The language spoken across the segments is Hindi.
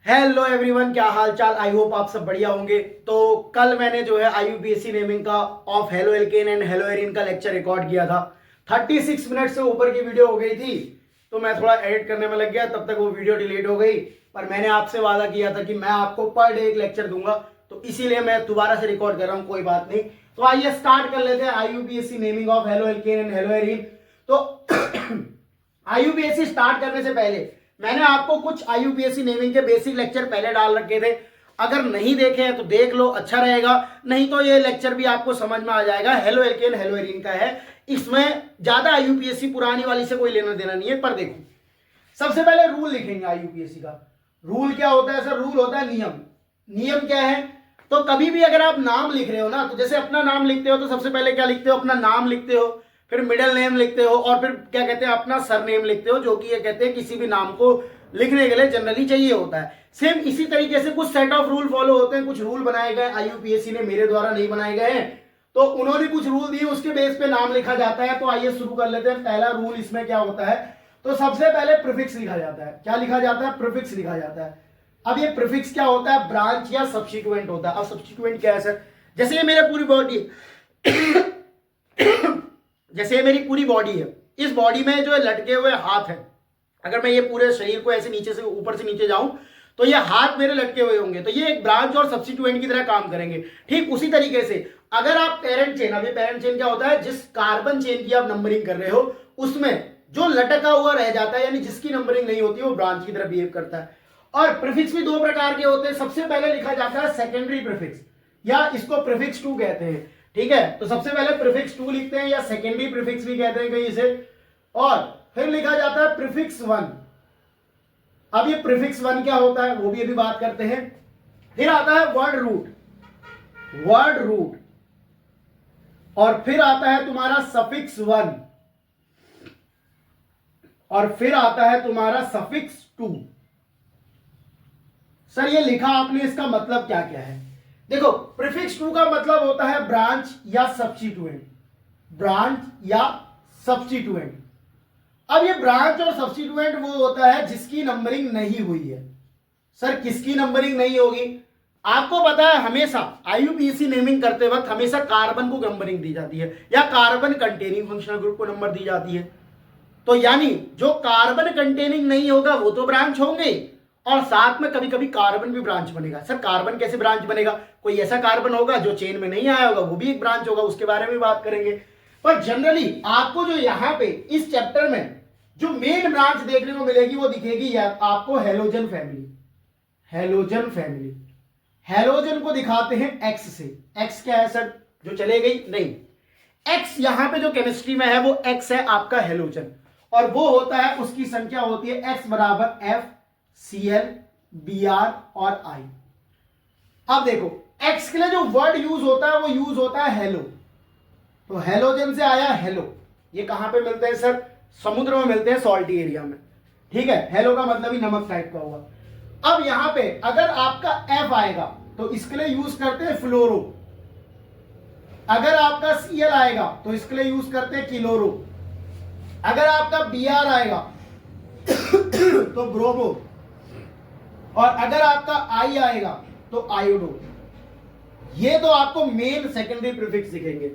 हेलो एवरीवन, क्या हाल चाल। आई होप आप सब बढ़िया होंगे। तो कल मैंने जो है आईयूपीएससी नेमिंग का of halo alkane and hello Erin का लेक्चर रिकॉर्ड किया था। 36 मिनट से ऊपर की वीडियो हो गई थी, तो मैं थोड़ा एडिट करने में लग गया, तब तक वो वीडियो डिलीट हो गई। पर मैंने आपसे वादा किया था कि मैं आपको पर डे एक लेक्चर दूंगा, तो इसीलिए मैं दोबारा से रिकॉर्ड कर रहा हूँ। कोई बात नहीं, तो आइए स्टार्ट कर लेते हैं आईयूपीएससी naming of halo alkane and hello Erin. तो आईयूपीएससी स्टार्ट करने से पहले मैंने आपको कुछ आईयूपीएससी नेमिंग के बेसिक लेक्चर पहले डाल रखे थे। अगर नहीं देखे हैं तो देख लो, अच्छा रहेगा। नहीं तो ये लेक्चर भी आपको समझ में आ जाएगा। हेलो एल्केन हेलो एरिन का है, इसमें ज्यादा आईयूपीएससी पुरानी वाली से कोई लेना देना नहीं है। पर देखो, सबसे पहले रूल लिखेंगे आईयूपीएससी का। रूल क्या होता है सर? रूल होता है नियम। नियम क्या है? तो कभी भी अगर आप नाम लिख रहे हो ना, तो जैसे अपना नाम लिखते हो तो सबसे पहले क्या लिखते हो? अपना नाम लिखते हो, फिर मिडिल नेम लिखते हो, और फिर क्या कहते हैं, अपना सरनेम लिखते हो, जो कि ये कहते हैं किसी भी नाम को लिखने के लिए जनरली चाहिए होता है। सेम इसी तरीके से कुछ सेट ऑफ रूल फॉलो होते हैं, कुछ रूल बनाए गए आईयूपीएससी ने, मेरे द्वारा नहीं बनाए गए हैं। तो उन्होंने कुछ रूल दिए, उसके बेस पे नाम लिखा जाता है। तो आइए शुरू कर लेते हैं। पहला रूल इसमें क्या होता है? तो सबसे पहले प्रीफिक्स लिखा जाता है। क्या लिखा जाता है? प्रीफिक्स लिखा जाता है। अब ये प्रीफिक्स क्या होता है? ब्रांच या सब्स्टिट्यूएंट होता है। अब सब्स्टिट्यूएंट क्या है सर? जैसे ये मेरे पूरी बॉडी जैसे ये मेरी पूरी बॉडी है, इस बॉडी में जो है लटके हुए हाथ है। अगर मैं ये पूरे शरीर को ऐसे नीचे से ऊपर से नीचे जाऊं, तो ये हाथ मेरे लटके हुए होंगे, तो ये एक ब्रांच और सब्स्टिट्यूएंट की तरह काम करेंगे। ठीक उसी तरीके से अगर आप पेरेंट चेन, अब ये पेरेंट चेन क्या होता है? जिस कार्बन चेन की आप नंबरिंग कर रहे हो, उसमें जो लटका हुआ रह जाता है, यानी जिसकी नंबरिंग नहीं होती, वो ब्रांच की तरह बिहेव करता है। और प्रीफिक्स भी दो प्रकार के होते हैं। सबसे पहले लिखा जाता है सेकेंडरी प्रीफिक्स, या इसको प्रीफिक्स 2 कहते हैं। ठीक है, तो सबसे पहले प्रीफिक्स 2 लिखते हैं, या सेकेंडरी प्रीफिक्स भी कहते हैं कहीं इसे। और फिर लिखा जाता है प्रीफिक्स 1। अब ये प्रीफिक्स 1 क्या होता है वो भी अभी बात करते हैं। फिर आता है वर्ड रूट, वर्ड रूट। और फिर आता है तुम्हारा सफिक्स 1, और फिर आता है तुम्हारा सफिक्स 2। सर ये लिखा आपने, इसका मतलब क्या क्या है? देखो, प्रीफिक्स 2 का मतलब होता है ब्रांच या सब्स्टिट्यूएंट, ब्रांच या सब्स्टिट्यूएंट। अब ये ब्रांच और सब्स्टिट्यूएंट वो होता है जिसकी नंबरिंग नहीं हुई है। सर किसकी नंबरिंग नहीं होगी? आपको पता है, हमेशा आईयूपीएससी नेमिंग करते वक्त हमेशा कार्बन को नंबरिंग दी जाती है, या कार्बन कंटेनिंग फंक्शनल ग्रुप को नंबर दी जाती है। तो यानी जो कार्बन कंटेनिंग नहीं होगा वो तो ब्रांच होंगे, और साथ में कभी कभी कार्बन भी ब्रांच बनेगा। सर कार्बन कैसे ब्रांच बनेगा? कोई ऐसा कार्बन होगा जो चेन में नहीं आया होगा, वो भी एक ब्रांच होगा, उसके बारे में बात करेंगे। पर जनरली आपको जो यहां पे इस चैप्टर में जो मेन ब्रांच देखने को मिलेगी, वो दिखेगी आपको halogen family. Halogen family, halogen को दिखाते हैं एक्स से। एक्स क्या है सर? जो चले गई नहीं, एक्स यहां पे जो केमिस्ट्री में है वो एक्स है आपका हेलोजन, और वो होता है, उसकी संख्या होती है एक्स बराबर एफ Cl Br और I। अब देखो, X के लिए जो वर्ड यूज होता है वो यूज होता है हेलो। तो हेलोजन से आया हेलो। ये कहां पे मिलते हैं सर? समुद्र में मिलते हैं, सॉल्टी एरिया में। ठीक है, हेलो का मतलब ही नमक टाइप का हुआ। अब यहां पे अगर आपका F आएगा तो इसके लिए यूज करते हैं फ्लोरो। अगर आपका Cl आएगा तो इसके लिए यूज करते हैं किलोरो। अगर आपका Br आएगा तो ब्रोमो, और अगर आपका आई आएगा तो आयोडो। ये तो आपको मेन सेकेंडरी प्रीफिक्स दिखेंगे,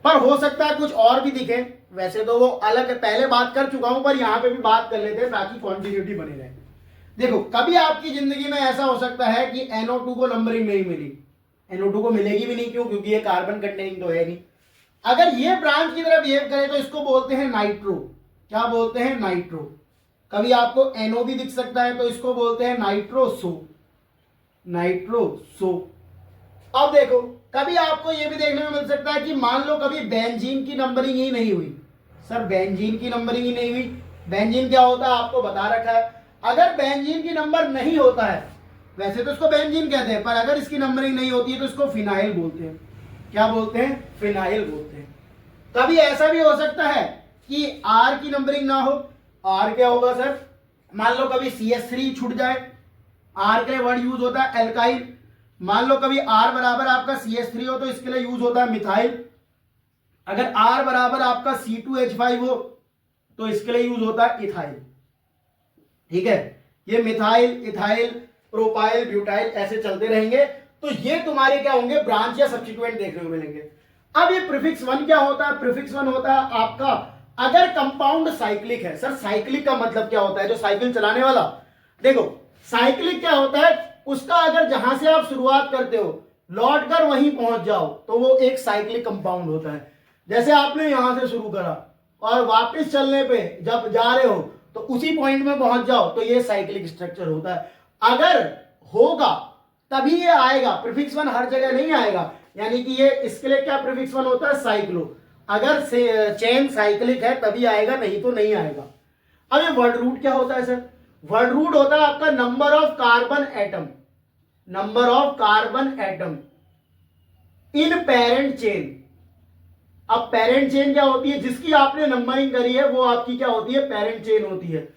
पर हो सकता है कुछ और भी दिखे। वैसे तो वो अलग पहले बात कर चुका हूं, पर यहां पे भी बात कर लेते हैं ताकि कॉन्टिन्यूटी बनी रहे। देखो, कभी आपकी जिंदगी में ऐसा हो सकता है कि NO2 को नंबरिंग नहीं मिली। NO2 को मिलेगी भी नहीं, क्यों? क्योंकि ये कार्बन कंटेनिंग तो है नहीं। अगर ये ब्रांच की तरह बिहेव करे तो इसको बोलते हैं नाइट्रो। क्या बोलते हैं? नाइट्रो। कभी आपको NO भी दिख सकता है, तो इसको बोलते हैं नाइट्रोसो, नाइट्रोसो। अब देखो, कभी आपको यह भी देखने में मिल सकता है कि मान लो कभी बेंजीन की नंबरिंग ही नहीं हुई। सर बेंजीन की नंबरिंग ही नहीं हुई, बेंजीन क्या होता है आपको बता रखा है। अगर बेंजीन की नंबर नहीं होता है, वैसे तो इसको बेंजीन कहते हैं, पर अगर इसकी नंबरिंग नहीं होती है तो इसको फिनाइल बोलते हैं। क्या बोलते हैं? फिनाइल बोलते हैं। कभी ऐसा भी हो सकता है कि R की नंबरिंग ना हो। R क्या होगा सर? मान लो कभी CH3 छूट जाए, R के लिए वर्ड यूज होता है एल्काइल। मान लो कभी R बराबर आपका CH3 हो तो इसके लिए यूज होता है मिथाइल। अगर R बराबर आपका C2H5 हो तो इसके लिए यूज होता है इथाइल। ठीक है, ये मिथाइल, इथाइल, प्रोपाइल, ब्यूटाइल, ऐसे चलते रहेंगे। तो ये तुम्हारे क्या होंगे, ब्रांच या सब्स्टिट्यूएंट देखने को मिलेंगे। अब ये प्रीफिक्स 1 क्या होता है, प्रीफिक्स 1 होता है आपका अगर कंपाउंड साइक्लिक है। सर साइक्लिक का मतलब क्या होता है, जो साइकिल चलाने वाला। देखो साइक्लिक क्या होता है, उसका अगर जहां से आप शुरुआत करते हो लौट कर वहीं पहुंच जाओ तो वो एक साइक्लिक कंपाउंड होता है। जैसे आपने यहां से शुरू करा और वापस चलने पे जब जा रहे हो तो उसी पॉइंट में पहुंच जाओ तो ये साइक्लिक स्ट्रक्चर होता है। अगर होगा तभी ये आएगा, प्रीफिक्स 1 हर जगह नहीं आएगा। यानी कि ये इसके लिए क्या प्रीफिक्स 1 होता है, साइक्लो। अगर चेन साइक्लिक है तभी आएगा, नहीं तो नहीं आएगा। अब ये वर्ड रूट क्या होता है सर, वर्ड रूट होता है आपका number of carbon atom, number of carbon atom in parent chain. अब पेरेंट चेन क्या होती है, जिसकी आपने नंबरिंग करी है वो आपकी क्या होती है, पेरेंट चेन होती है।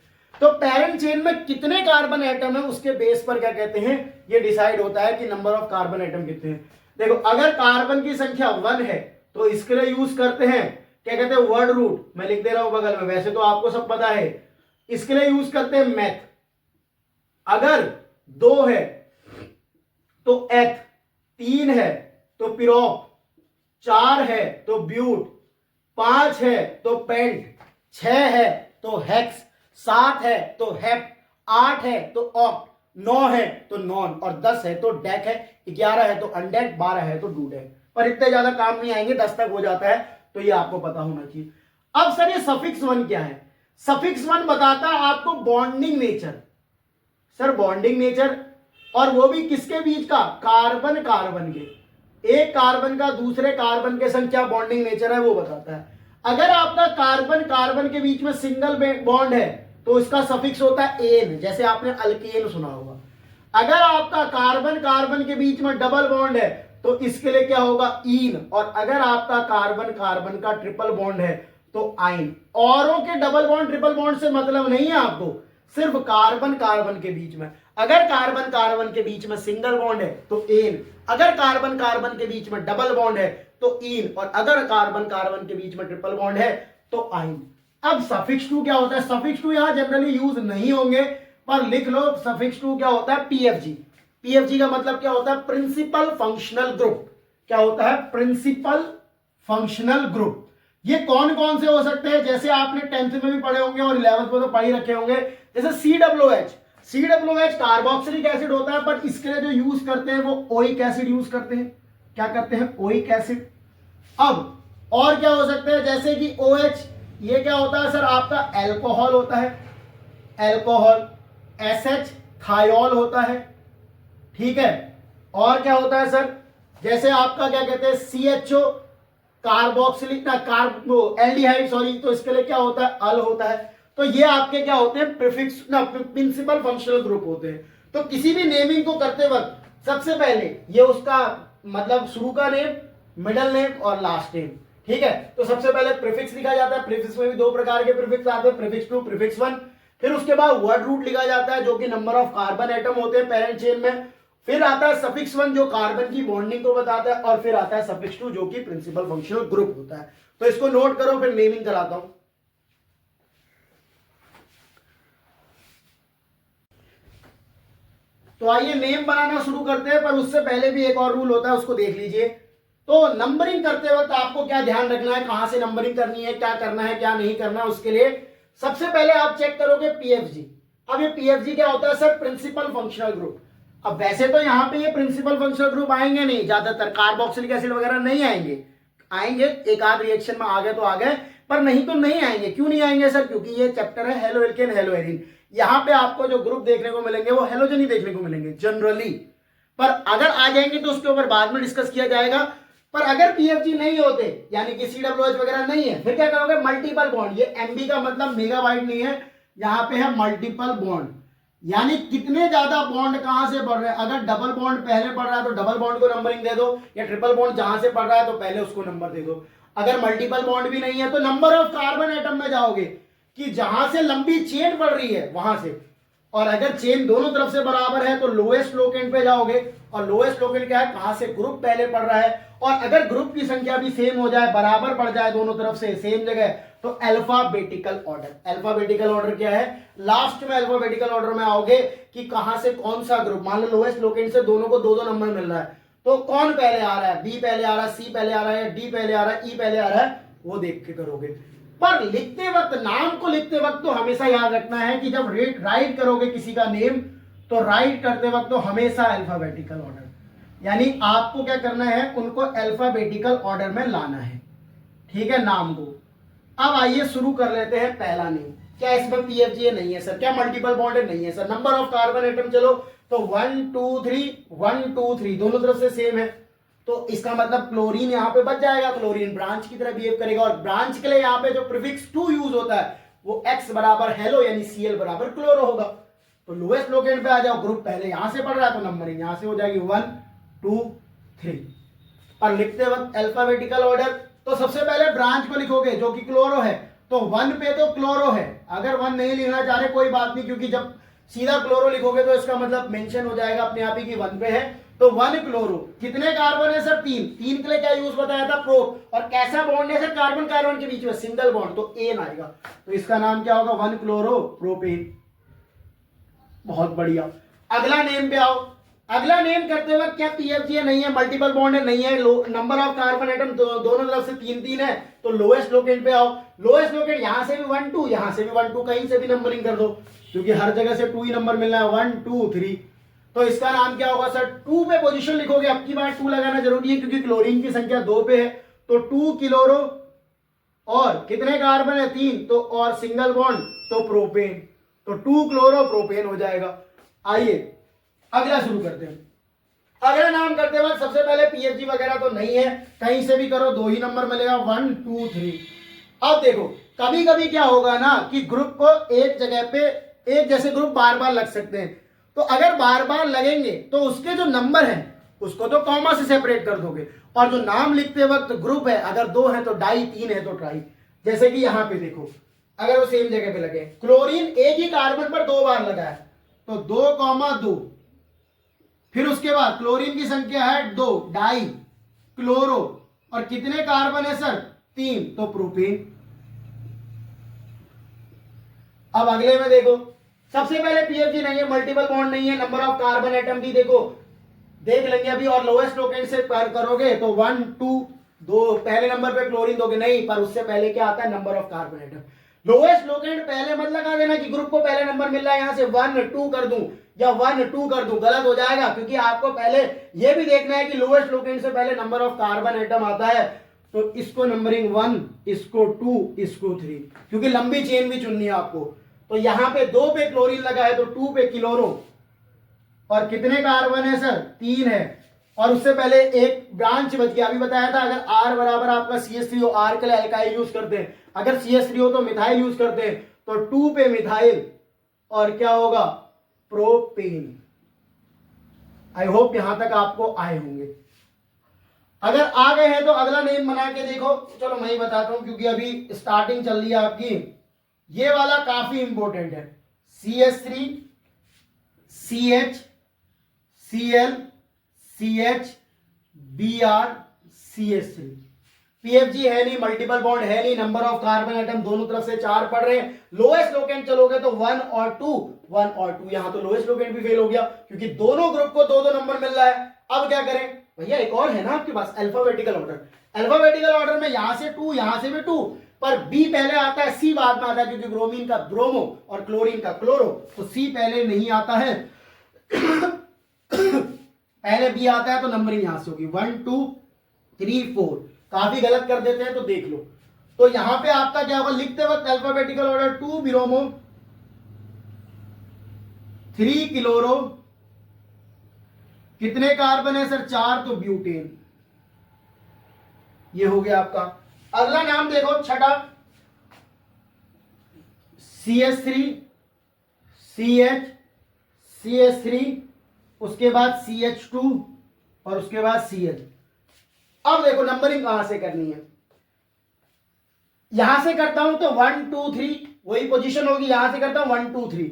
तो पेरेंट चेन में कितने कार्बन एटम है उसके बेस पर क्या कहते हैं, ये डिसाइड होता है कि नंबर ऑफ कार्बन एटम कितने हैं। देखो अगर कार्बन की संख्या 1 है तो इसके लिए यूज करते हैं क्या कहते हैं, वर्ड रूट। मैं लिख दे रहा हूं बगल में, वैसे तो आपको सब पता है। इसके लिए यूज करते हैं मैथ। अगर 2 है तो एथ, 3 है तो पिरोप, 4 है तो ब्यूट, 5 है तो पेंट, 6 है तो हेक्स, 7 है तो हेप, 8 है तो ऑक्ट, 9 है तो नॉन और 10 है तो डेक है, 11 है तो अनडेक, 12 है तो डूडेक। पर इतने ज्यादा काम नहीं आएंगे, 10 तक हो जाता है, तो ये आपको पता होना चाहिए। अब सर ये सफिक्स 1 क्या है, सफिक्स 1 बताता है आपको bonding nature. Sir bonding nature, और वो भी किसके बीच का, कार्बन कार्बन के, एक कार्बन का दूसरे कार्बन के संग क्या बॉन्डिंग नेचर है वो बताता है। अगर आपका कार्बन कार्बन के बीच में सिंगल बॉन्ड है तो इसका सफिक्स होता है एन, जैसे आपने अल्केन सुना होगा। अगर आपका कार्बन कार्बन के बीच में डबल बॉन्ड है तो इसके लिए क्या होगा, ईन। और अगर आपका कार्बन कार्बन का ट्रिपल बॉन्ड है तो आइन। औरों के डबल बॉन्ड ट्रिपल बॉन्ड से मतलब नहीं है आपको, सिर्फ कार्बन कार्बन के बीच में। अगर कार्बन कार्बन के बीच में सिंगल बॉन्ड है तो एन, अगर कार्बन कार्बन के बीच में डबल बॉन्ड है तो ईन, और अगर कार्बन कार्बन के बीच में ट्रिपल बॉन्ड है तो आइन। अब सफिक्स 2 क्या होता है, सफिक्स 2 यहां जनरली यूज नहीं होंगे पर लिख लो, सफिक्स 2 क्या होता है, पीएफजी। पीएफजी का मतलब क्या होता है, प्रिंसिपल फंक्शनल ग्रुप। क्या होता है, प्रिंसिपल फंक्शनल ग्रुप। ये कौन कौन से हो सकते हैं, जैसे आपने 10th में भी पढ़े होंगे और 11th में तो पढ़ ही रखे होंगे। जैसे COOH, COOH कार्बोक्सिलिक एसिड होता है, पर इसके लिए जो यूज करते हैं वो ओइक एसिड यूज करते हैं। क्या करते हैं, ओइक एसिड। अब और क्या हो सकते हैं, जैसे कि OH, ये क्या होता है सर, आपका एल्कोहल होता है, एल्कोहल। SH थायोल होता है, ठीक है। और क्या होता है सर, जैसे आपका क्या कहते हैं, CHO कार्बोक्सिलिक ना कार्बो एल्डिहाइड, सॉरी, तो इसके लिए क्या होता है, अल होता है। तो ये आपके क्या होते हैं, प्रीफिक्स ना प्रिंसिपल फंक्शनल ग्रुप होते हैं। तो किसी भी नेमिंग को करते वक्त सबसे पहले ये उसका मतलब शुरू का नेम, मिडल नेम और लास्ट नेम, ठीक है। तो सबसे पहले प्रीफिक्स लिखा जाता है। प्रीफिक्स में भी 2 प्रकार के प्रीफिक्स आते हैं, प्रीफिक्स 2, प्रीफिक्स 1। फिर उसके बाद वर्ड रूट लिखा जाता है जो कि नंबर ऑफ कार्बन एटम होते हैं पेरेंट चेन में। फिर आता है सफिक्स 1 जो कार्बन की बॉन्डिंग को बताता है, और फिर आता है सफिक्स 2 जो कि प्रिंसिपल फंक्शनल ग्रुप होता है। तो इसको नोट करो, फिर नेमिंग कराता हूं। तो आइए नेम बनाना शुरू करते हैं, पर उससे पहले भी एक और रूल होता है, उसको देख लीजिए। तो नंबरिंग करते वक्त आपको क्या ध्यान रखना है, कहां से नंबरिंग करनी है, क्या करना है क्या नहीं करना है। उसके लिए सबसे पहले आप चेक करोगे पीएफजी। अब ये पीएफजी क्या होता है सर, प्रिंसिपल फंक्शनल ग्रुप। अब वैसे तो यहाँ पे ये प्रिंसिपल फंक्शनल ग्रुप आएंगे नहीं, ज्यादातर कार्बोक्सिलिक एसिड वगैरह नहीं आएंगे। आएंगे एक आध रिएक्शन में आ गए तो आ गए, पर नहीं तो नहीं आएंगे। क्यों नहीं आएंगे सर, क्योंकि ये चैप्टर है हेलो एल्केन हेलो एरिन। यहाँ पे आपको जो ग्रुप देखने को मिलेंगे वो हेलोजन ही देखने को मिलेंगे जनरली, पर अगर आ जाएंगे तो उसके ऊपर बाद में डिस्कस किया जाएगा। पर अगर पीएफजी नहीं होते, यानी कि COOH वगैरह नहीं है, फिर क्या करोगे, मल्टीपल बॉन्ड। ये MB का मतलब मेगाबाइट नहीं है, यहाँ पे है मल्टीपल बॉन्ड, यानी कितने ज्यादा बॉन्ड कहां से बढ़ रहे हैं। अगर डबल बॉन्ड पहले बढ़ रहा है तो डबल बॉन्ड को नंबरिंग दे दो, या ट्रिपल बॉन्ड जहां से बढ़ रहा है तो पहले उसको नंबर दे दो। अगर मल्टीपल बॉन्ड भी नहीं है तो नंबर ऑफ कार्बन एटम में जाओगे कि जहां से लंबी चेन बढ़ रही है वहां से। और अगर चेन दोनों तरफ से बराबर है तो लोएस्ट लोकेंट पे जाओगे, और लोएस्ट लोकेंट क्या है, कहां से ग्रुप पहले पड़ रहा है, और अगर ग्रुप की संख्या भी सेम हो जाए, बराबर पड़ जाए दोनों तरफ से सेम जगह, तो अल्फाबेटिकल ऑर्डर। अल्फाबेटिकल ऑर्डर क्या है, लास्ट में अल्फाबेटिकल ऑर्डर में आओगे कि कहां से कौन सा ग्रुप, मान लो लोएस्ट लोकेंट से दोनों को दो दो नंबर मिल रहा है, तो कौन पहले आ रहा है, बी पहले आ रहा है, सी पहले आ रहा है, डी पहले आ रहा है, ई पहले आ रहा है, वो देख के करोगे। पर लिखते वक्त, नाम को लिखते वक्त तो हमेशा याद रखना है कि जब राइट करोगे किसी का नेम, तो राइट करते वक्त तो हमेशा अल्फाबेटिकल ऑर्डर, यानी आपको क्या करना है, उनको अल्फाबेटिकल ऑर्डर में लाना है, ठीक है, नाम को। अब आइए शुरू कर लेते हैं पहला नेम। क्या इसमें पीएफजी नहीं है सर, क्या मल्टीपल बॉन्ड नहीं है sir, number of carbon atom चलो तो 1 2 3 1 2 3 दोनों तरफ से सेम है, तो इसका मतलब क्लोरीन यहां पे बच जाएगा, क्लोरीन ब्रांच की तरह बिहेव करेगा, और ब्रांच के लिए यहां पे जो प्रीफिक्स 2 यूज होता है वो x बराबर हेलो यानी Cl बराबर क्लोरो होगा। तो लोएस्ट लोकेंट पे आ जाओ, ग्रुप पहले यहां से पढ़ रहा है तो नंबरिंग यहां से हो जाएगी 1 2 3। और लिखते वक्त अल्फाबेटिकल ऑर्डर, तो सबसे पहले ब्रांच को लिखोगे जो कि क्लोरो है, तो 1 पे तो क्लोरो है, अगर 1 नहीं लिखना चाह रहे कोई बात नहीं, क्योंकि जब सीधा क्लोरो लिखोगे तो इसका मतलब मेंशन हो जाएगा अपने आप ही कि 1 पे है, तो 1 क्लोरो। कितने कार्बन है सर, 3। 3 के लिए क्या यूज बताया था, प्रो, और कैसा बॉन्ड है सर, कार्बन कार्बन के बीच में सिंगल बॉन्ड, तो एन आएगा, तो इसका नाम क्या होगा, 1 क्लोरो प्रोपेन। बहुत बढ़िया। अगला नेम पे आओ। अगला नेम करते वक्त क्या पीएफजी नहीं है, मल्टीपल बॉन्ड है नहीं है, नंबर ऑफ कार्बन एटम दोनों तरफ से 3 3 है, तो लोएस्ट लोकेंट पे आओ। लोएस्ट लोकेंट यहां से भी 1 2, यहां से भी 1 2, कहीं से भी नंबरिंग कर दो, क्योंकि हर जगह से 2 ही नंबर मिलना है, 1 2 3, तो इसका नाम क्या होगा सर, 2 पे पोजीशन लिखोगे, अब की बार 2 लगाना जरूरी है क्योंकि क्लोरीन की संख्या 2 पे है, तो 2 क्लोरो, और कितने कार्बन है, 3, तो और सिंगल बॉन्ड तो प्रोपेन, तो 2 क्लोरो प्रोपेन हो जाएगा। आइए अगला शुरू करते हैं। अगला नाम करते वक्त सबसे पहले पीएफजी वगैरह तो नहीं है, कहीं से भी करो 2 ही नंबर मिलेगा, 1 2 3। अब देखो कभी कभी क्या होगा ना कि ग्रुप को एक जगह पे एक जैसे ग्रुप बार बार लग सकते हैं, तो अगर बार बार लगेंगे तो उसके जो नंबर है उसको तो कॉमा से सेपरेट कर दोगे, और जो नाम लिखते वक्त ग्रुप है, अगर 2 है तो डाई, 3 है तो ट्राई। जैसे कि यहां पे देखो अगर वो सेम जगह पे लगे, क्लोरीन एक ही कार्बन पर 2 बार लगा है, तो 2 2, फिर उसके बाद क्लोरीन की संख्या है 2, डाई क्लोरो, और कितने कार्बन है सर, 3, तो प्रोपेन। अब अगले में देखो, सबसे पहले पीएफजी नहीं है, मल्टीपल बॉन्ड नहीं है, नंबर ऑफ कार्बन एटम भी देखो देख लेंगे अभी, और लोएस्ट लोकेंट से पार करोगे तो 1 2 2, पहले नंबर पे क्लोरीन दोगे नहीं, पर उससे पहले क्या आता है, number of carbon atom. Lowest locant पहले मत लगा देना कि ग्रुप को पहले नंबर मिल रहा है, यहां से 1 2 कर दूं या 1 2 कर दूं, गलत हो जाएगा, क्योंकि आपको पहले यह भी देखना है कि लोएस्ट लोकेंट से पहले नंबर ऑफ कार्बन एटम आता है, तो इसको नंबरिंग 1, इसको 2, इसको 3, क्योंकि लंबी चेन भी चुननी है आपको। तो यहां पे 2 पे क्लोरीन लगा है तो 2 पे क्लोरो, और कितने कार्बन है सर, 3 है, और उससे पहले एक ब्रांच बच गया, अभी बताया था अगर R बराबर आपका CH3 हो, R के लिए अल्काइल यूज करते हैं, अगर CH3 हो तो मिथाइल यूज करते हैं, तो 2 पे मिथाइल, और क्या होगा, प्रोपेन। आई होप यहां तक आपको आए होंगे। अगर आ गए हैं तो अगला नेम बना के देखो, चलो मैं ही बताता हूं क्योंकि अभी स्टार्टिंग चल रही है आपकी। ये वाला काफी इंपॉर्टेंट है, CH3 CH Cl CH Br CH3। PFG है नहीं, मल्टीपल बॉन्ड है नहीं, नंबर ऑफ कार्बन एटम दोनों तरफ से 4 पड़ रहे हैं, लोएस्ट लोकेंट चलोगे तो 1 और 2 1 और 2, यहां तो लोएस्ट लोकेंट भी फेल हो गया क्योंकि दोनों ग्रुप को 2 2 नंबर मिल रहा है। अब क्या करें भैया, एक और है ना आपके पास, अल्फाबेटिकल ऑर्डर। अल्फाबेटिकल ऑर्डर में यहां से 2, यहां से भी 2, पर बी पहले आता है, सी बाद में आता है, क्योंकि ब्रोमीन का ब्रोमो और क्लोरीन का क्लोरो, तो सी पहले नहीं आता है पहले बी आता है, तो नंबरिंग यहां से होगी 1 2 3 4। काफी गलत कर देते हैं तो देख लो। तो यहां पे आपका क्या होगा, लिखते वक्त अल्फाबेटिकल ऑर्डर 2 ब्रोमो 3 क्लोरो, कितने कार्बन है सर, 4, तो ब्यूटेन। ये हो गया आपका। अगला नाम देखो छठा, CH3 CH CH3, उसके बाद CH2, और उसके बाद CH। अब देखो नंबरिंग कहां से करनी है, यहां से करता हूं तो 1 2 3 वही पोजीशन होगी, यहां से करता हूं 1 2 3।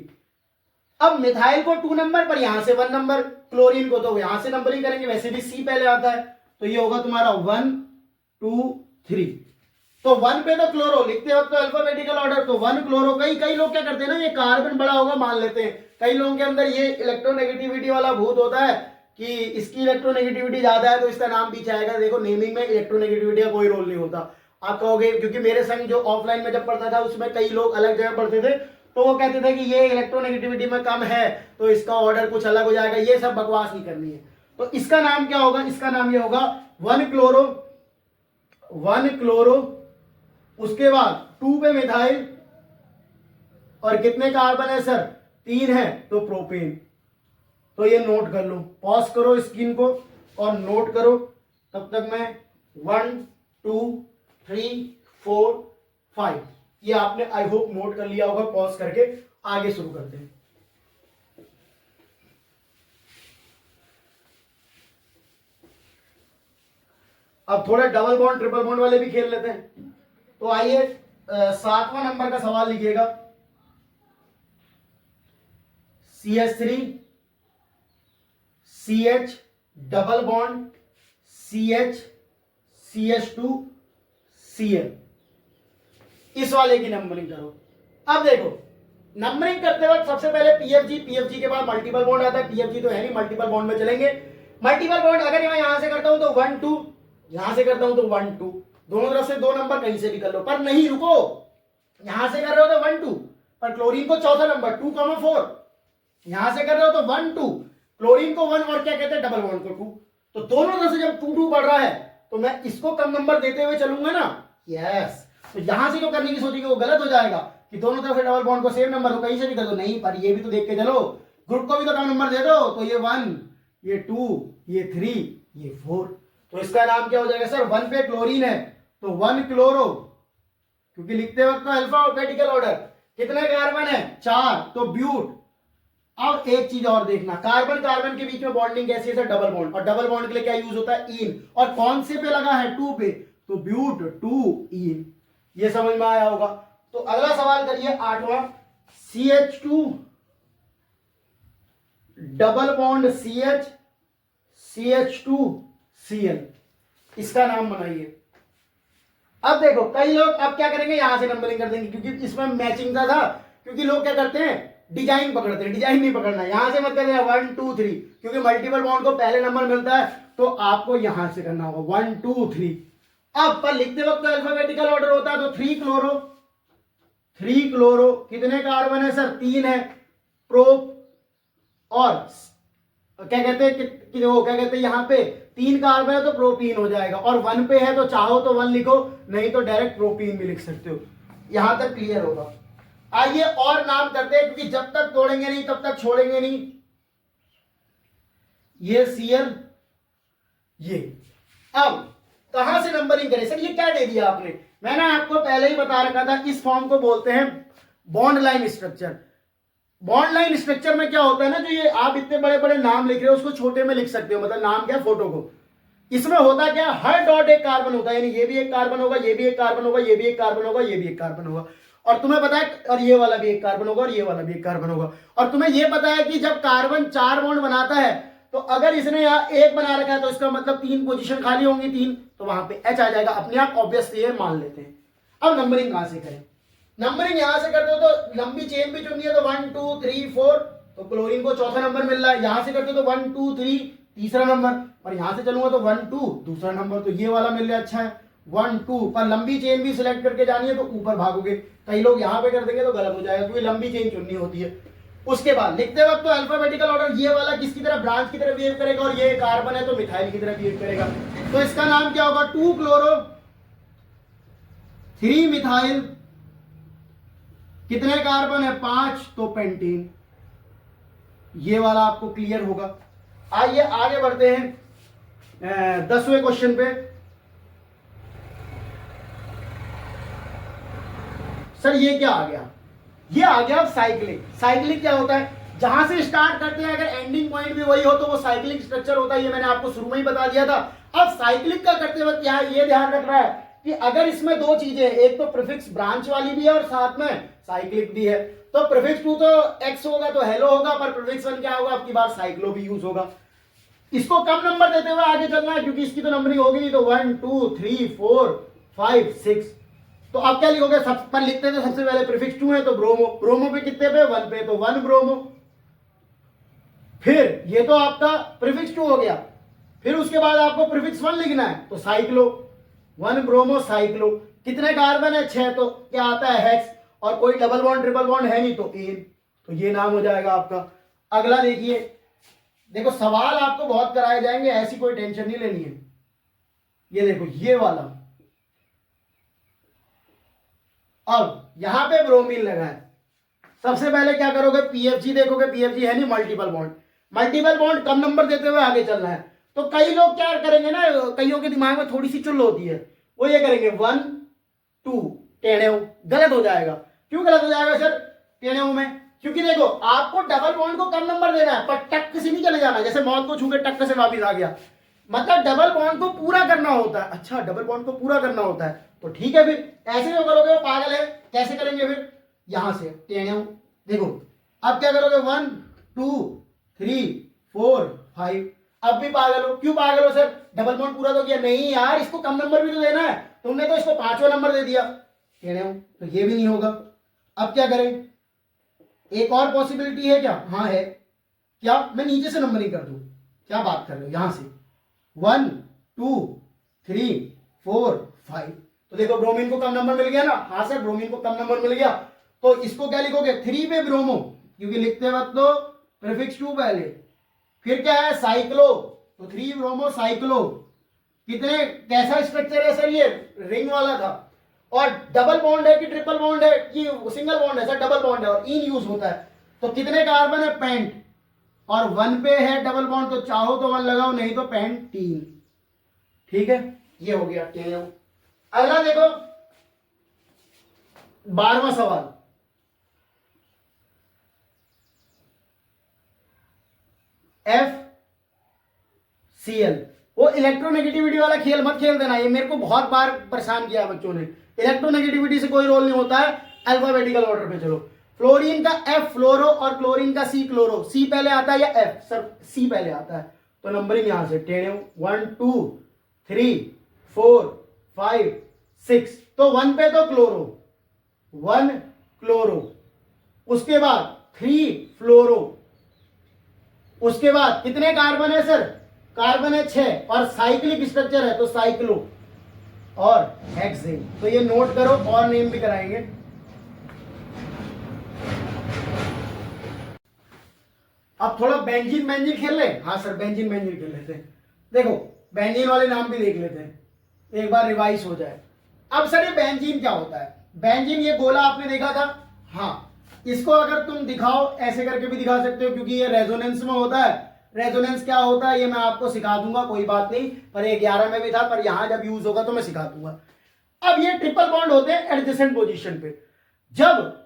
अब मिथाइल को 2 नंबर पर, यहां से 1 नंबर, क्लोरीन को तो यहां से नंबरिंग करेंगे, वैसे भी सी पहले आता है, तो ये होगा तुम्हारा 1 2 3। तो 1 पे तो क्लोरो लिखते वक्त तो अल्फाबेटिकल ऑर्डर, तो 1 क्लोरो। कई लोग क्या करते हैं ना, ये कार्बन बड़ा होगा मान लेते हैं, कई लोगों के अंदर ये इलेक्ट्रोनेगेटिविटी वाला भूत होता है कि इसकी इलेक्ट्रोनेगेटिविटी ज्यादा है तो इसका नाम पीछे आएगा। देखो नेमिंग में इलेक्ट्रोनेगेटिविटी का कोई रोल नहीं होता। आप कहोगे, क्योंकि मेरे संग जो ऑफलाइन में जब पढ़ता था उसमें कई लोग अलग जगह पढ़ते थे, तो वो कहते थे कि ये इलेक्ट्रोनेगेटिविटी में कम है तो इसका ऑर्डर कुछ अलग हो जाएगा। ये सब बकवास नहीं करनी है। तो इसका नाम क्या होगा, इसका नाम ये होगा 1 क्लोरो, 1 क्लोरो, उसके बाद 2 पे मिथाइल, और कितने कार्बन है सर, 3 है, तो प्रोपेन। तो ये नोट कर लो, पॉज करो स्क्रीन को और नोट करो, तब तक मैं 1 2 3 4 5 ये आपने आई होप नोट कर लिया होगा। पॉज करके आगे शुरू करते हैं। अब थोड़े डबल बॉन्ड ट्रिपल बॉन्ड वाले भी खेल लेते हैं। तो आइए 7वां नंबर का सवाल लिखिएगा, CH3 CH double bond CH CH2 Cl, इस वाले की नंबरिंग करो। अब देखो नंबरिंग करते वक्त सबसे पहले PFG के बाद मल्टीपल बॉन्ड आता है। PFG तो है नहीं, मल्टीपल बॉन्ड में चलेंगे। मल्टीपल बॉन्ड अगर मैं यहां से करता हूं तो 1 2, यहां से करता हूं तो 1 2, दोनों तरफ से 2 नंबर कहीं से भी कर लो, पर नहीं रुको, यहां से कर रहे हो तो 1 2, पर क्लोरीन को चौथा नंबर 2 4, यहां से कर रहे हो तो 1 2, क्लोरीन को 1 और क्या कहते हैं डबल बॉन्ड को 2, तो दोनों तरफ से जब 2 2 बढ़ रहा है तो मैं इसको कम नंबर देते हुए चलूंगा ना। यस, तो यहां से जो करने की सोचेंगे वो गलत हो जाएगा कि दोनों तरफ से डबल बॉन्ड को सेम नंबर हो, कहीं से भी कर दो, नहीं, पर ये भी तो देख के चलो, ग्रुप को भी तो कम नंबर दे दो, तो ये 1, ये 2, ये 3, ये 4, तो इसका नाम क्या हो जाएगा सर, 1 पे क्लोरीन है तो 1 क्लोरो, क्योंकि लिखते वक्त तो अल्फाबेटिकल ऑर्डर, कितने कार्बन है 4, तो ब्यूट। अब एक चीज और देखना, कार्बन कार्बन के बीच में बॉन्डिंग कैसी है सर, डबल बॉन्ड, और डबल बॉन्ड के लिए क्या यूज होता है, इन, और कौन से पे लगा है 2 पे, तो ब्यूट 2 इन, ये समझ में आया होगा। तो अगला सवाल करिए 8वां, CH2 double bond CH CH2 Cl, इसका नाम बनाइए। अब देखो कई लोग अब क्या करेंगे, यहां से नंबरिंग कर देंगे, क्योंकि इसमें मैचिंग का था, क्योंकि लोग क्या करते हैं डिजाइन पकड़ते हैं, डिजाइन नहीं पकड़ना, यहां से मत करना 1 2 3, क्योंकि मल्टीपल बॉन्ड को पहले नंबर मिलता है तो आपको यहां से करना होगा 1 2 3। अब पर लिखते वक्त अल्फाबेटिकल ऑर्डर होता है, तो 3 क्लोरो, 3 क्लोरो, कितने कार्बन है सर, 3 है, प्रोप, और क्या कहते हैं कि वो क्या कहते हैं, यहां पे 3 कार्बन है तो प्रोपीन हो जाएगा, और 1 पे है तो चाहो तो 1 लिखो, नहीं तो डायरेक्ट प्रोपीन भी लिख सकते हो। यहां तक क्लियर होगा। आइए और नाम करते हैं, क्योंकि जब तक तोड़ेंगे नहीं तब तक छोड़ेंगे नहीं। ये Cl, ये अब कहां से नंबरिंग करें सर, ये क्या दे दिया आपने, मैंने आपको पहले ही बता रखा था, इस फॉर्म को बोलते हैं bond line structure. Bond line structure में क्या होता है ना, जो ये आप इतने बड़े बड़े नाम लिख रहे हो उसको छोटे में लिख सकते हो, मतलब नाम क्या, फोटो को। इसमें होता क्या, हर डॉट एक कार्बन होता है, यानी ये भी एक कार्बन होगा, ये भी एक कार्बन होगा, ये भी एक कार्बन होगा, ये भी एक कार्बन होगा, और तुम्हें पता है, और ये वाला भी एक कार्बन होगा, और ये वाला भी एक कार्बन होगा, और तुम्हें ये पता है कि जब कार्बन 4 बॉन्ड बनाता है तो अगर इसने यहाँ 1 बना रखा है तो इसका मतलब 3 पोजीशन खाली होंगी, 3, तो वहां पे H आ जाएगा अपने आप, ऑब्वियसली ये मान लेते हैं। अब नंबरिंग कहां से करें, नंबरिंग यहां से करते हो तो लंबी चेन भी चुननी है, तो 1 2 3 4, तो क्लोरीन को चौथा नंबर मिल रहा है, यहां से करते हो तो 1 2 3 तीसरा नंबर, और यहां से चलूंगा तो 1 2 दूसरा नंबर, तो ये वाला मिल रहा है, अच्छा है 1 2, पर लंबी चेन भी सिलेक्ट करके जानी है तो ऊपर भागोगे, कई लोग यहां पे कर देंगे तो गलत हो जाएगा, क्योंकि लंबी चेन चुननी होती है। उसके बाद लिखते वक्त तो अल्फाबेटिकल ऑर्डर, ये वाला किसकी तरह, ब्रांच की तरह बिहेव करेगा, और ये कार्बन है तो मिथाइल की तरह बिहेव करेगा, तो इसका नाम क्या होगा, 2 क्लोरो 3 मिथाइल, कितने कार्बन है 5, तो पेंटीन, ये वाला आपको क्लियर होगा। आइए आगे बढ़ते हैं 10वें क्वेश्चन पे। सर ये क्या आ गया, ये आ गया साइक्लिक। साइक्लिक क्या होता है, जहां से स्टार्ट करते हैं अगर एंडिंग पॉइंट भी वही हो तो वो साइक्लिक स्ट्रक्चर होता है, ये मैंने आपको शुरू में ही बता दिया था। अब साइक्लिक का करते वक्त यहाँ ये ध्यान रखना है कि अगर इसमें 2 चीजें हैं, एक तो प्रीफिक्स ब्रांच वाली भी है और साथ में साइक्लिक भी है, तो प्रीफिक्स 2 तो एक्स होगा तो हेलो होगा, पर प्रीफिक्स 1 क्या होगा, आपकी बार साइक्लो भी यूज होगा। इसको कम नंबर देते हुए आगे चलना है क्योंकि इसकी तो नंबरिंग होगी नहीं, तो 1 2 3 4 5 6। तो आप क्या लिखोगे, सब पर लिखते थे सबसे पहले प्रीफिक्स 2 है तो ब्रोमो, ब्रोमो पे कितने पे 1 पे, तो 1 ब्रोमो। फिर ये तो आपका प्रीफिक्स 2 हो गया, फिर उसके बाद आपको प्रीफिक्स 1 लिखना है तो साइक्लो, 1 ब्रोमो साइक्लो। कितने कार्बन है 6, तो क्या आता है हेक्स, और कोई डबल बॉन्ड ट्रिपल बॉन्ड है नहीं तो एन, तो ये नाम हो जाएगा आपका। अगला देखिए, देखो सवाल आपको बहुत कराए जाएंगे, ऐसी कोई टेंशन नहीं लेनी है। ये देखो ये वाला, अब यहां पे ब्रोमीन लगा है, सबसे पहले क्या करोगे, पीएफजी देखोगे, पीएफजी है नहीं मल्टीपल बॉन्ड, मल्टीपल बॉन्ड कम नंबर देते हुए आगे चलना है। तो कई लोग क्या करेंगे ना, कईयों के दिमाग में थोड़ी सी चुल होती है, वो ये करेंगे 1 2 टेढ़े, गलत हो जाएगा। क्यों गलत हो जाएगा सर टेढ़े में, क्योंकि देखो आपको डबल बॉन्ड को कम नंबर देना है, पर टक से नहीं चले जाना, जैसे मौत को छू के टक से वापिस आ गया, मतलब डबल बॉन्ड को पूरा करना होता है। अच्छा डबल बॉन्ड को पूरा करना होता है, तो ठीक है, फिर ऐसे जो करोगे वो पागल है, कैसे करेंगे फिर, यहां से टेढ़े, देखो अब क्या करोगे 1 2 3 4 5, अब भी पागल हो। क्यों पागल हो सर, डबल बॉन्ड पूरा तो किया नहीं यार, इसको कम नंबर भी तो देना है, तुमने तो इसको 5वां नंबर दे दिया, टेढ़े हो, तो ये भी नहीं होगा। अब क्या करें, एक और पॉसिबिलिटी है क्या, हाँ है, क्या मैं नीचे से नंबरिंग कर दूं, क्या बात कर रहे हो, यहां से 1 2 3 4 5, तो देखो ब्रोमीन को कम नंबर मिल गया ना, हाँ सर ब्रोमीन को कम नंबर मिल गया, तो इसको क्या लिखोगे 3 पे ब्रोमो, क्योंकि लिखते वक्त तो प्रीफिक्स 2 पहले, फिर क्या है साइक्लो, तो 3 ब्रोमो साइक्लो। कितने, कैसा स्ट्रक्चर है सर, ये रिंग वाला था, और डबल बॉन्ड है कि ट्रिपल बॉन्ड है कि सिंगल बॉन्ड है सर, डबल बॉन्ड है और इन यूज होता है, तो कितने कार्बन है पेंट, और 1 पे है डबल बॉन्ड, तो चाहो तो 1 लगाओ, नहीं तो पेंटीन, ठीक है, ये हो गया टेनो। अगला देखो 12वां सवाल, FCl, वो इलेक्ट्रोनेगेटिविटी वाला खेल मत खेल देना, ये मेरे को बहुत बार परेशान किया बच्चों ने, इलेक्ट्रोनेगेटिविटी से कोई रोल नहीं होता है, अल्फाबेटिकल ऑर्डर पे चलो। फ्लोरीन का F फ्लोरो और क्लोरीन का C क्लोरो, C पहले आता है या F, सर C पहले आता है, तो नंबरिंग यहां से टेढ़े 1 2 3 4 5 6, तो 1 पे तो क्लोरो, 1 क्लोरो, उसके बाद 3 फ्लोरो, उसके बाद कितने कार्बन है सर, कार्बन है 6, और साइक्लिक स्ट्रक्चर है तो साइक्लो और हेक्सेन, तो ये नोट करो, और नेम भी कराएंगे। अब थोड़ा बेंजीन बेंजीन खेल ले, हाँ सर बेंजीन बेंजीन खेल लेते हैं, देखो बेंजीन वाले नाम भी देख लेते हैं, एक बार रिवाइज हो जाए। अब सर ये बेंजीन क्या होता है, बेंजीन ये गोला आपने देखा था, हाँ इसको अगर तुम दिखाओ ऐसे करके भी दिखा सकते हो, क्योंकि ये रेजोनेंस में होता है। रेजोनेंस क्या होता है ये मैं आपको सिखा दूंगा, कोई बात नहीं, पर ये 11 में भी था, पर यहां जब यूज होगा तो मैं सिखा दूंगा। अब ये ट्रिपल बॉन्ड होते हैं एडजेसेंट पोजीशन पे, जब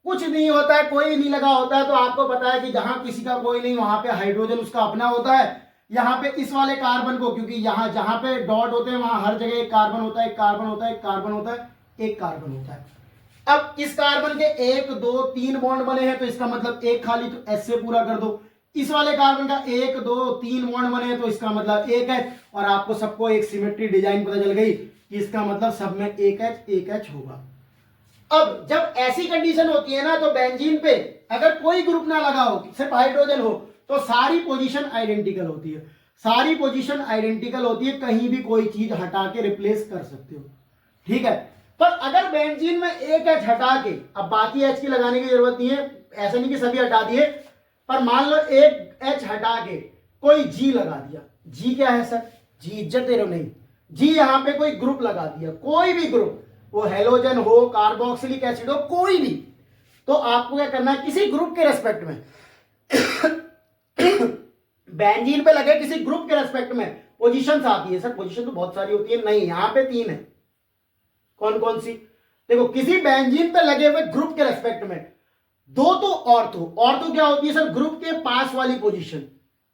कुछ नहीं होता है, कोई नहीं लगा होता है, तो आपको पता है कि जहां किसी का कोई नहीं वहां पे हाइड्रोजन उसका अपना होता है। यहाँ पे इस वाले कार्बन को, क्योंकि यहाँ जहां पे डॉट होते हैं वहां हर जगह एक कार्बन होता है, एक कार्बन होता है, एक कार्बन होता है, एक कार्बन होता है। अब इस कार्बन के 1 2 3 बॉन्ड बने हैं, तो इसका मतलब एक खाली, तो एस से पूरा कर दो। इस वाले कार्बन का 1 2 3 बॉन्ड बने हैं, तो इसका मतलब एक है, और आपको सबको एक सिमेट्री डिजाइन पता चल गई कि इसका मतलब सब में एक एच होगा। अब जब ऐसी कंडीशन होती है ना, तो बेंजीन पे अगर कोई ग्रुप ना लगा हो, सिर्फ हाइड्रोजन हो, तो सारी पोजीशन आइडेंटिकल होती है, सारी पोजीशन आइडेंटिकल होती है, कहीं भी कोई चीज हटा के रिप्लेस कर सकते हो, ठीक है। पर अगर बेंजीन में एक एच हटा के, अब बाकी एच की लगाने की जरूरत नहीं है, ऐसा नहीं कि सभी हटा दिए, पर मान लो एक एच हटा के कोई जी लगा दिया, जी क्या है सर, जी इज्जत दे रहे हो, नहीं जी, यहां पे कोई ग्रुप लगा दिया, कोई भी ग्रुप, वो हेलोजन हो, कार्बोक्सिलिक एसिड हो, कोई भी, तो आपको क्या करना है, किसी ग्रुप के रेस्पेक्ट में बेंजीन पे लगे किसी ग्रुप के रेस्पेक्ट में पोजीशंस आती है, सर पोजीशन तो बहुत सारी होती है, नहीं यहां पे 3 है, कौन कौन सी, देखो किसी बेंजीन पे लगे हुए ग्रुप के रेस्पेक्ट में 2 तो ऑर्थो, ऑर्थो क्या होती है सर, ग्रुप के पास वाली पोजीशन,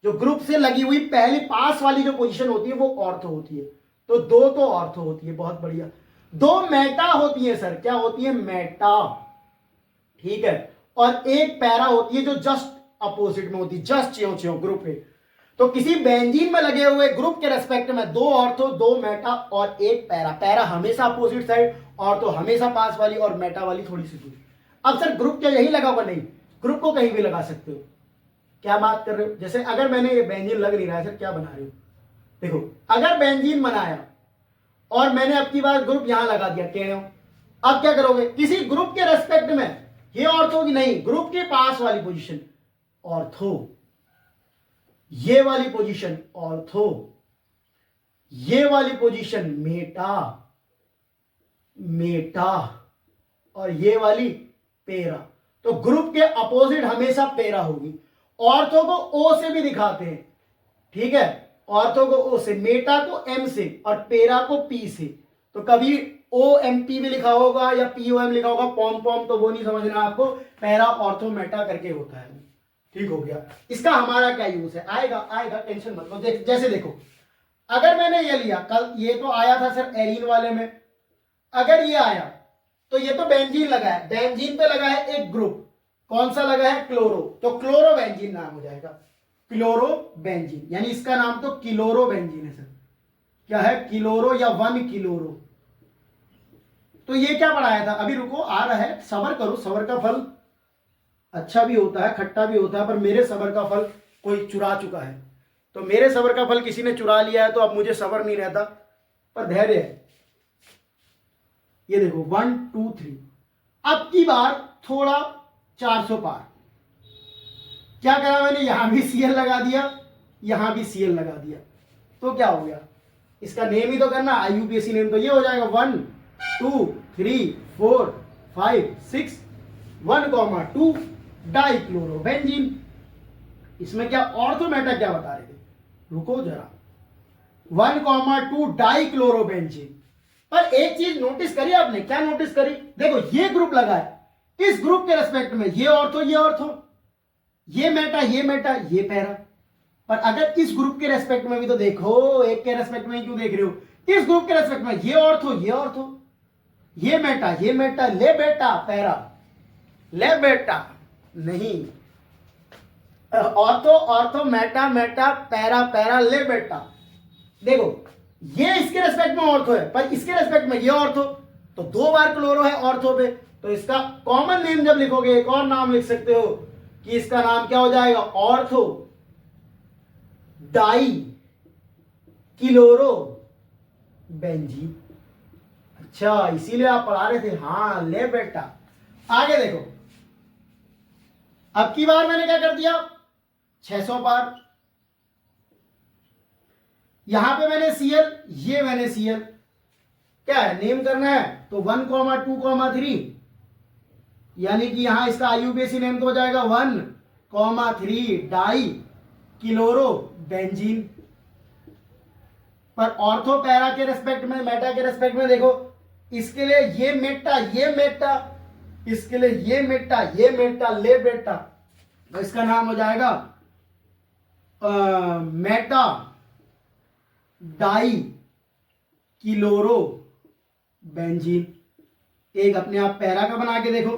जो ग्रुप से लगी हुई पहली पास वाली जो पोजीशन होती है वो ऑर्थो होती है, तो 2 तो ऑर्थो होती है, बहुत बढ़िया। 2 मेटा होती है सर, क्या होती है, मेटा, ठीक है, और एक पैरा होती है जो जस्ट अपोजिट में होती है, जस्ट च्यों ग्रुप है। तो किसी बेंजीन में लगे हुए ग्रुप के रेस्पेक्ट में 2 ऑर्थो 2 मेटा और एक पैरा, पैरा हमेशा अपोजिट साइड, ऑर्थो हमेशा पास वाली और मेटा वाली थोड़ी सी दूर। अब सर ग्रुप क्या यही लगा हुआ? नहीं, ग्रुप को कहीं भी लगा सकते हो। क्या बात कर रहे हो? जैसे अगर मैंने ये बेंजीन लग नहीं रहा है सर, क्या बना रहे हो? देखो, अगर बेंजीन बनाया और मैंने अब की बार ग्रुप यहां लगा दिया टेढ़ो, अब क्या करोगे? किसी ग्रुप के रेस्पेक्ट में ये ऑर्थो की नहीं, ग्रुप के पास वाली पोजीशन ऑर्थो, ये वाली पोजीशन ऑर्थो, ये वाली पोजीशन मेटा, मेटा, और ये वाली पेरा। तो ग्रुप के अपोजिट हमेशा पेरा होगी। ऑर्थो को ओ से भी दिखाते हैं, ठीक है, ऑर्थो को ओ से, मेटा को एम से और पेरा को पी से। तो कभी ओ एम पी भी लिखा होगा या पी ओ एम लिखा होगा, पॉम पॉम, तो वो नहीं समझना आपको, पैरा ऑर्थो मेटा करके होता है। ठीक हो गया। इसका हमारा क्या यूज है? आएगा आएगा, टेंशन मत लो। जैसे देखो, अगर मैंने ये लिया, कल ये तो आया था सर एरीन वाले में, अगर ये आया तो ये तो बेंजीन लगा है, बेंजीन पे लगा है एक ग्रुप, कौन सा लगा है? क्लोरो, तो क्लोरो बेंजीन नाम हो जाएगा, क्लोरो बेंजीन, यानी इसका नाम तो किलोरो बेंजीन है सर। क्या है? किलोरो या 1 किलोरो। तो ये क्या पढ़ाया था? अभी रुको, आ रहा है, सबर करो, सबर का फल अच्छा भी होता है, खट्टा भी होता है, पर मेरे सबर का फल कोई चुरा चुका है। तो मेरे सबर का फल किसी ने चुरा लिया है, तो अब मुझे सबर नहीं रहता, पर धैर्य है। ये देखो 1 2 3, अब की बार थोड़ा 400 पार। क्या करा मैंने? यहां भी सीएल लगा दिया, यहां भी सीएल लगा दिया, तो क्या हो गया? इसका नेम ही तो करना, आईयूपीएसी नेम, तो ये हो जाएगा 1 2 3 4 5 6 1,2 डाइक्लोरोबेंजीन। इसमें क्या ऑर्थो मेटा क्या बता रहे थे? रुको जरा, 1,2 डाइक्लोरोबेंजीन। पर एक चीज नोटिस करी आपने? क्या नोटिस करी? देखो, ये ग्रुप लगा है, इस ग्रुप के रेस्पेक्ट में ये ऑर्थो, ये ऑर्थो, ये मेटा, ये मेटा, ये पैरा। पर अगर इस ग्रुप के रेस्पेक्ट में भी तो देखो, एक के रेस्पेक्ट में क्यों देख रहे हो? इस ग्रुप के रेस्पेक्ट में ये ऑर्थो, ये ऑर्थो, ये मेटा, ये मेटा, ले बेटा पैरा, ले बेटा नहीं, ortho ortho, Meta Meta, para para, ले बेटा। देखो, ये इसके रेस्पेक्ट में ऑर्थो है, पर इसके रेस्पेक्ट में ये ऑर्थो, तो 2 बार क्लोरो है ऑर्थो पे। तो इसका कॉमन नेम जब लिखोगे, एक और नाम लिख सकते हो कि इसका नाम क्या हो जाएगा? Ortho dichlorobenzene. अच्छा, इसीलिए आप पढ़ा रहे थे। हाँ, ले बेटा। आगे देखो, अब की बार मैंने क्या कर दिया? 600 पार। यहां पे मैंने सीएल, ये मैंने सीएल, क्या है? नेम करना है, तो 1,2,3, यानी कि यहां इसका आईयूपीएसी नेम तो हो जाएगा 1,3 डाई किलोरो बेंजीन। पर ऑर्थो पैरा के रेस्पेक्ट में, मेटा के रेस्पेक्ट में देखो, इसके लिए ये मेटा, ये मेटा, इसके लिए ये मेटा, ये मेटा, ले बेटा, तो इसका नाम हो जाएगा मेटा डाई किलोरो बेंजीन। एक अपने आप पैरा का बना के देखो।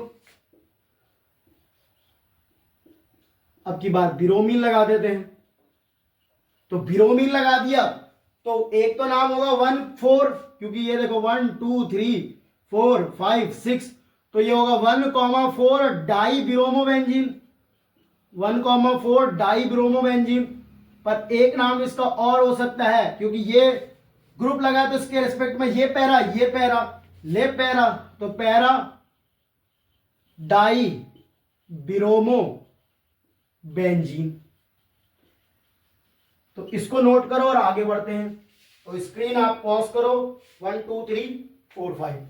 अब की बात ब्रोमीन लगा देते हैं, तो ब्रोमीन लगा दिया तो एक तो नाम होगा 1 4, क्योंकि ये देखो 1 2 3 4 5 6, तो ये होगा 1,4 डाई ब्रोमोबेंजीन, 1,4 डाई ब्रोमोबेंजीन। पर एक नाम इसका और हो सकता है, क्योंकि ये ग्रुप लगा है तो इसके रिस्पेक्ट में ये पैरा, ये पैरा, ले पैरा, तो पैरा डाई ब्रोमो बेंजीन। तो इसको नोट करो और आगे बढ़ते हैं। तो स्क्रीन आप पॉज करो, 1 2 3 4 5।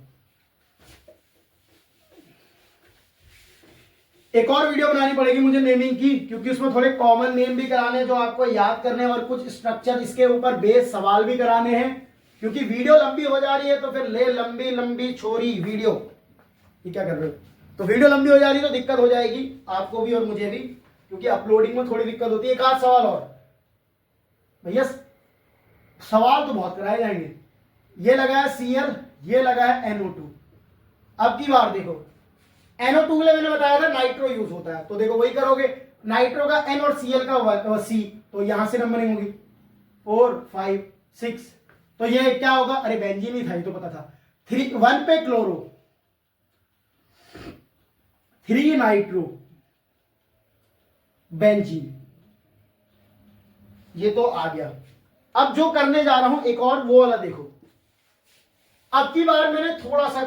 एक और वीडियो बनानी पड़ेगी मुझे नेमिंग की, क्योंकि उसमें थोड़े कॉमन नेम भी कराने हैं जो आपको याद करने हैं, और कुछ स्ट्रक्चर इसके ऊपर बेस सवाल भी कराने हैं, क्योंकि वीडियो लंबी हो जा रही है तो फिर ले लंबी लंबी छोरी वीडियो। ये क्या कर रहे हो? तो वीडियो लंबी हो जा रही है तो दिक्कत हो जाएगी आपको भी और मुझे भी, क्योंकि अपलोडिंग में थोड़ी दिक्कत होती है। एक आध सवाल और भैया, सवाल तो बहुत कराए जाएंगे। ये लगा है Cl, ये लगा है NO2। अब की बार देखो, NO2 के लिए मैंने बताया था नाइट्रो यूज होता है, तो देखो वही करोगे, नाइट्रो का N और Cl का C, तो यहां से नंबरिंग होगी 4 5 6, तो ये क्या होगा, अरे बेंजीन ही था, ये तो पता था। 1 पे क्लोरो, 3 नाइट्रो बेंजीन, ये तो आ गया। अब जो करने जा रहा हूं एक और वो वाला देखो, अब की बार मैंने थोड़ा सा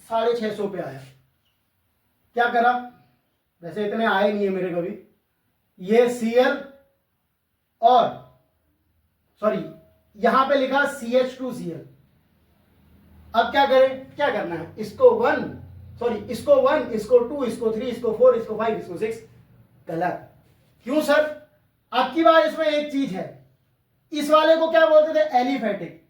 650 पे आया, क्या करा, वैसे इतने आए नहीं है मेरे कभी, ये Cl और सॉरी यहां पे लिखा CH2Cl। अब क्या करें, क्या करना है, इसको 1 इसको 1 इसको 2 इसको 3 इसको 4 इसको 5 इसको 6, गलत। क्यों सर, अब की बार इसमें एक चीज है, इस वाले को क्या बोलते थे, एलिफेटिक।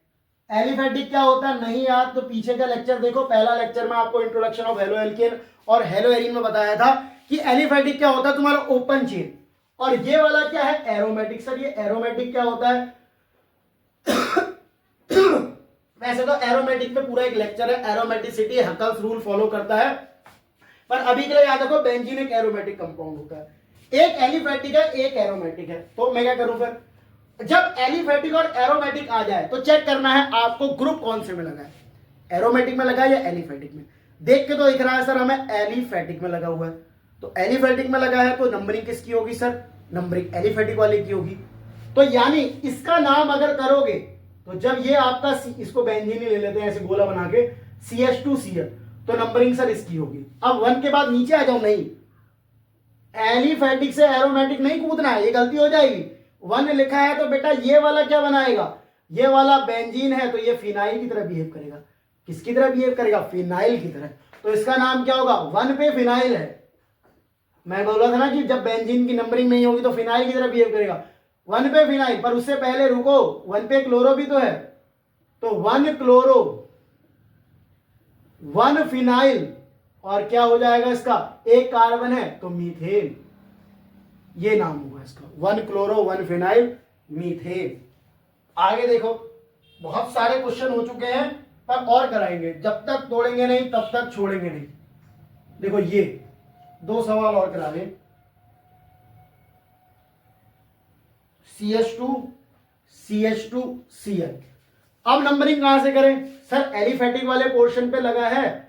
एलिफेटिक क्या होता है, नहीं याद तो पीछे का लेक्चर देखो, पहला लेक्चर में आपको इंट्रोडक्शन ऑफ हेलो एल्केन और हेलो एरीन में बताया था कि एलिफेटिक क्या होता है, तुम्हारा ओपन चेन, और ये वाला क्या है, एरोमेटिक। सर ये एरोमेटिक क्या होता है वैसे तो एरोमेटिक में पूरा एक लेक्चर है, एरोमेटिसिटी हकल्स रूल फॉलो करता है, पर अभी के लिए याद रखो बेंजीन एक एरोमेटिक कंपाउंड होता है, एक एलिफेटिक है एक एरोमेटिक है। तो मैं क्या करूं फिर, जब एलिफेटिक और एरोमेटिक आ जाए तो चेक करना है आपको ग्रुप कौन से में लगा है, एरोमेटिक में लगा है या एलिफेटिक में। देख के तो दिख रहा है सर हमें एलिफेटिक में लगा हुआ है, तो एलिफेटिक में लगा है तो नंबरिंग किसकी होगी सर, नंबरिंग एलिफेटिक वाले की होगी। तो यानी इसका नाम अगर करोगे तो जब ये आपका इसको बेंजीन ही ले लेते हैं ऐसे गोला बना के CH2Cl, तो नंबरिंग सर इसकी होगी। अब 1 के बाद नीचे आ जाओ, नहीं एलिफेटिक से एरोमेटिक नहीं कूदना है, ये गलती हो जाएगी। 1 लिखा है तो बेटा ये वाला क्या बनाएगा, ये वाला बेंजीन है तो ये फिनाइल की तरह बिहेव करेगा। किसकी तरह बिहेव करेगा, फिनाइल की तरह, तो इसका नाम क्या होगा, 1 पे फिनाइल है। मैं बोला था ना कि जब बेंजीन की नंबरिंग नहीं होगी तो फिनाइल की तरह बिहेव करेगा, 1 पे फिनाइल, पर उससे पहले रुको 1 पे क्लोरो भी तो है, तो 1 क्लोरो 1 फिनाइल, और क्या हो जाएगा इसका, एक कार्बन है तो मीथेन, ये नाम हुआ इसका, 1 क्लोरो 1 फिनाइल मीथेन। आगे देखो बहुत सारे क्वेश्चन हो चुके हैं, पर और कराएंगे, जब तक तोड़ेंगे नहीं तब तक छोड़ेंगे नहीं। देखो ये 2 सवाल और करा लें, CH2Cl। अब नंबरिंग कहां से करें सर, एलिफेटिक वाले पोर्शन पे लगा है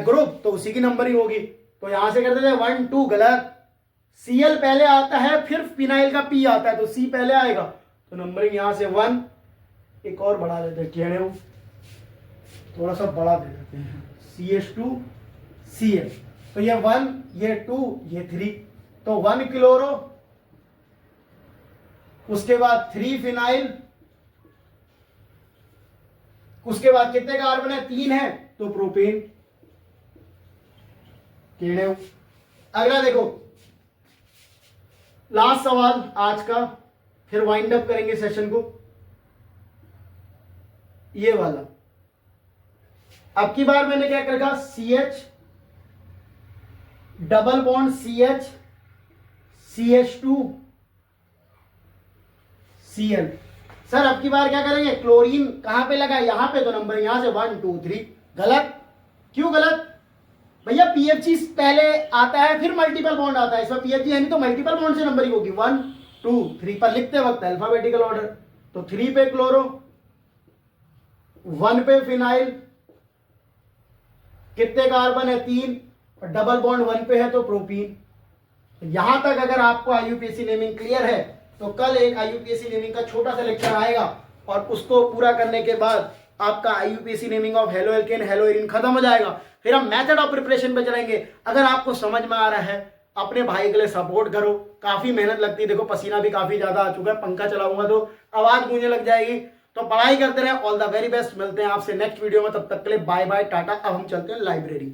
ग्रुप तो उसी की नंबरिंग होगी, तो यहां से करते थे 1 2, गलत, Cl पहले आता है फिर फिनाइल का P आता है तो C पहले आएगा, तो नंबरिंग यहां से 1, एक और बढ़ा देते हैं, कहने थोड़ा सा बढ़ा दे देते हैं, CH2Cl, तो ये 1 ये 2 ये 3, तो 1 क्लोरो, उसके बाद 3 फिनाइल, उसके बाद कितने कार्बन है, 3 है तो प्रोपेन। अगला देखो लास्ट सवाल आज का, फिर वाइंड अप करेंगे सेशन को, ये वाला। अब की बार मैंने क्या रखा, CH double bond CH CH2Cl। Sir अब की बार क्या करेंगे, क्लोरीन कहां पे लगा है, यहां पे, तो नंबर यहां से 1 2 3, गलत। क्यों गलत भैया, PFG पहले आता है फिर मल्टीपल बॉन्ड आता है, इसमें PFG है नहीं तो मल्टीपल बॉन्ड से नंबरिंग होगी, 1 2 3 पर लिखते वक्त अल्फाबेटिकल ऑर्डर, तो 3 पे क्लोरो, 1 पे फिनाइल, कितने कार्बन है, 3, और डबल बॉन्ड 1 पे है तो प्रोपीन। यहां तक अगर आपको IUPAC नेमिंग क्लियर है तो कल एक IUPAC नेमिंग का छोटा सा लेक्चर आएगा, और उसको पूरा करने के बाद आपका IUPAC naming of halo alkane hello arene खत्म हो जाएगा, फिर हम मेथड ऑफ प्रिपरेशन पे चलेंगे। अगर आपको समझ में आ रहा है अपने भाई के लिए सपोर्ट करो, काफी मेहनत लगती है, देखो पसीना भी काफी ज्यादा आ चुका है, पंखा चलाऊंगा तो आवाज गूंजने लग जाएगी, तो पढ़ाई करते रहे। ऑल द वेरी बेस्ट, मिलते हैं आपसे नेक्स्ट वीडियो में, तब तक के लिए बाय बाय टाटा। अब हम चलते हैं लाइब्रेरी।